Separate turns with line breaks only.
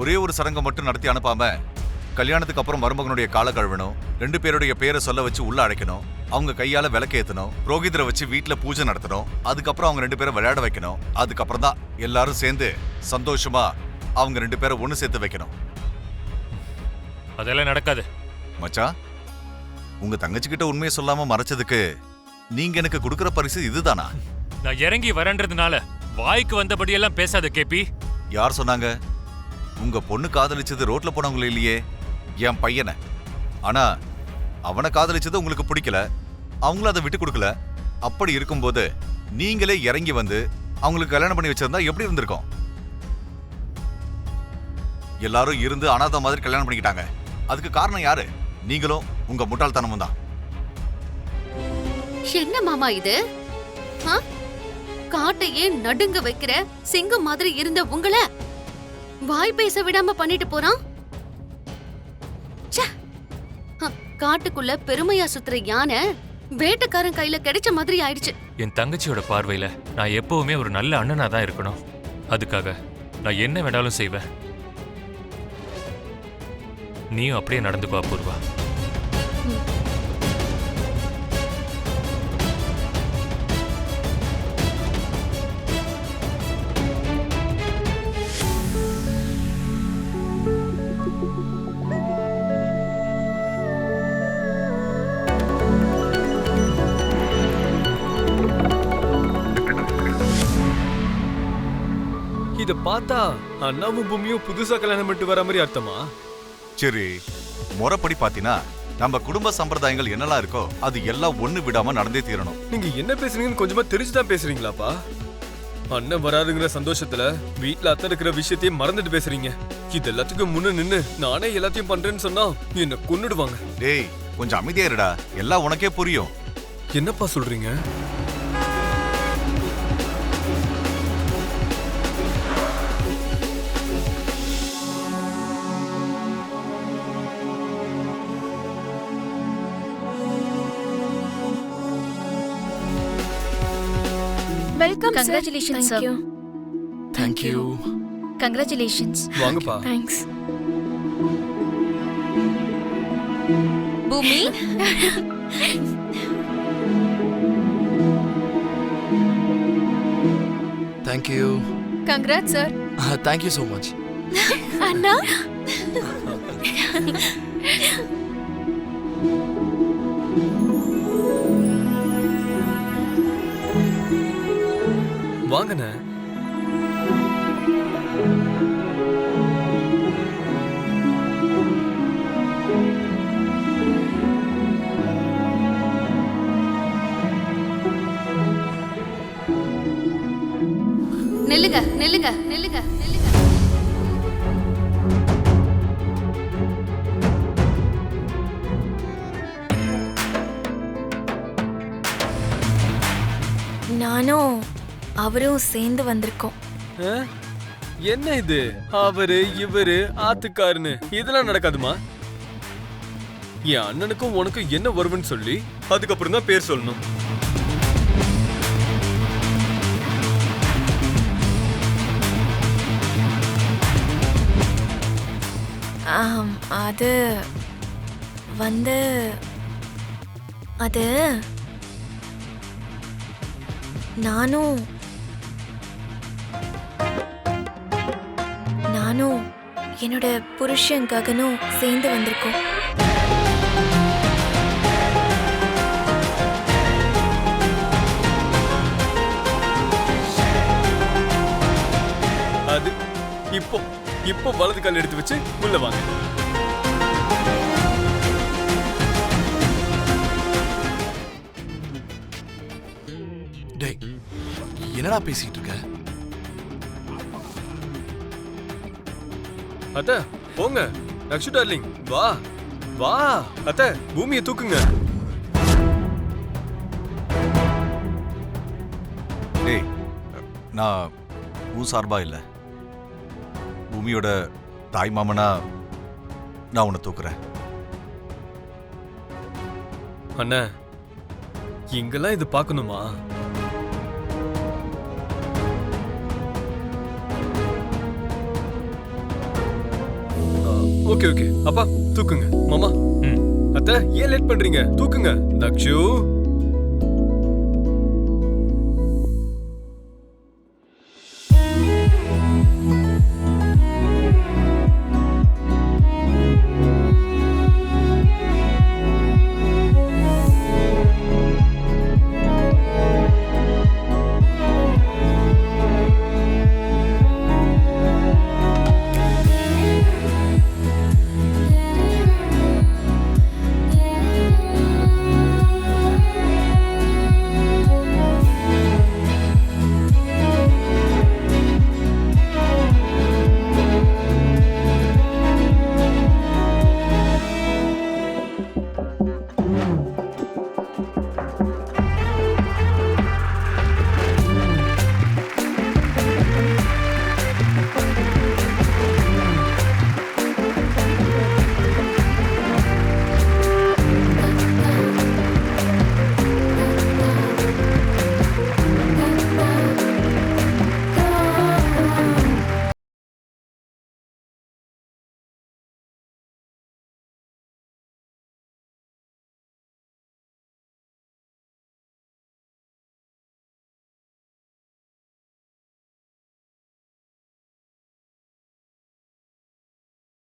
ஒரே ஒரு சடங்கை மட்டும் நடத்தி அனுப்பாம கல்யாணத்துக்கு அப்புறம் மருமகனுடைய கால கழுவணும், 2 பேருடைய பேரை சொல்ல வச்சு உள்ள அழைக்கணும், அவங்க கையால விளக்கேத்தணும், புரோகிதரை வச்சு வீட்டுல பூஜை நடத்தணும், அதுக்கப்புறம் அவங்க 2 பேரை விளையாட வைக்கணும், அதுக்கப்புறம் தான் எல்லாரும் சேர்ந்து சந்தோஷமா அவங்க 2 பேரை ஒண்ணு சேர்த்து வைக்கணும்.
அதெல்லாம் நடக்காது
மச்சான், உங்க தங்கச்சி கிட்ட உண்மையை சொல்லாம மறைச்சதுக்கு நீங்க எனக்கு கொடுக்கற பரிசு இதுதானா?
நான் இறங்கி வரேன்றதுனால வாய்க்கு வந்தபடியெல்லாம் பேசாத கேபி.
யார் சொன்னாங்க? உங்க பொண்ணு காதலிச்சது ரோட்ல போனவங்கள இல்லையே, என் பையனை. ஆனா அவனை காதலிச்சது உங்களுக்கு பிடிக்கல, அவங்களும் அதை விட்டு கொடுக்கல. அப்படி இருக்கும்போது நீங்களே இறங்கி வந்து அவங்களுக்கு கல்யாணம் பண்ணி வச்சிருந்தா எப்படி இருந்திருக்கும்? எல்லாரும் இருந்து அனாதை மாதிரி கல்யாணம் பண்ணிக்கிட்டாங்க. அதுக்கு காரணம் யாரு? நீங்களும் உங்க முட்டாள்தனமும் தான்.
என்ன மாமா இது? காட்டையே நடுங்க வைக்கிற சிங்கம் மாதிரி இருந்த உங்களை வாய் பேச விடாம பண்ணிட்டு போறான். காட்டுக்குள்ள பெருமையா சுத்துற யானை வேட்டைக்காரன் கையில கிடைச்ச மாதிரி ஆயிடுச்சு.
என் தங்கச்சியோட பார்வையில நான் எப்பவுமே ஒரு நல்ல அண்ணனா தான் இருக்கணும். அதுக்காக நான் என்ன வேணாலும் செய்வேன். நீயும் அப்படியே நடந்துக்கோ அபூர்வா.
இத பார்த்தா அண்ணாவும் பூமியும் புதுசா கல்யாணம் பண்ணிட்டு வர மாதிரி அர்த்தமா?
சரி, முறைப்படி பாத்தீங்கன்னா நம்ம குடும்ப சம்பிரதாயங்கள் என்னெல்லாம் இருக்கோ அது எல்லாம் ஒண்ணு விடாம நடந்தே தீரணும்.
நீங்க என்ன பேசுறீங்கன்னு கொஞ்சமா தெரிஞ்சுதான் பேசுறீங்களாப்பா? அண்ணன் வராதுங்கிற சந்தோஷத்துல வீட்டுல அத்தை இருக்கிற விஷயத்தையும் மறந்துட்டு பேசுறீங்க. இது எல்லாத்துக்கும் முன்ன நின்னு நானே எல்லாத்தையும் பண்றேன்னு சொன்னா என்ன கொன்னுடுவாங்க.
டேய், கொஞ்சம் அமைதியா இருடா, எல்லாம் உனக்கே புரியும்.
என்னப்பா சொல்றீங்க?
Welcome.
Congratulations sir.
Thank you.
Congratulations.
வாங்கப்பா.
Thanks.
பூமி,
Thank you.
Congrats sir.
Thank you so much.
அண்ணா.
வாங்கண்ணே.
நில்லுங்க நில்லுங்க நில்லுங்க நில்லுங்க.
நானும் அவரும் சேர்ந்து வந்திருக்கோம்.
என்ன இது? அவரு இவரு ஆத்துக்காருன்னு இதெல்லாம் நடக்காதுமா? என் அண்ணனுக்கும் உனக்கும் என்ன வருவன்னு சொல்லி அதுக்கப்புறம் தான் பேர் சொல்லணும்.
அது வந்து அது நானும் என்னோட புருஷன் ககனும் சேர்ந்து வந்திருக்கோம்.
அது இப்போ வலது கால் எடுத்து வச்சு உள்ள வாங்க.
டேய், என்னடா பேசிட்டு இருக்க?
அத்த போங்க. நக்ஷு டார்லிங் வா வா. அத்த பூமியை தூக்குங்க.
டேய், நான் உன் சார்பா இல்ல, பூமியோட தாய் மாமனா நான் உன்னை தூக்குறேன்.
அண்ணா, இங்கெல்லாம் இது பார்க்கணுமா? ஓகே ஓகே அப்பா தூக்குங்க மாமா
ம்
அத்தை ஏன் லேட் பண்றீங்க தூக்குங்க தக்ஷு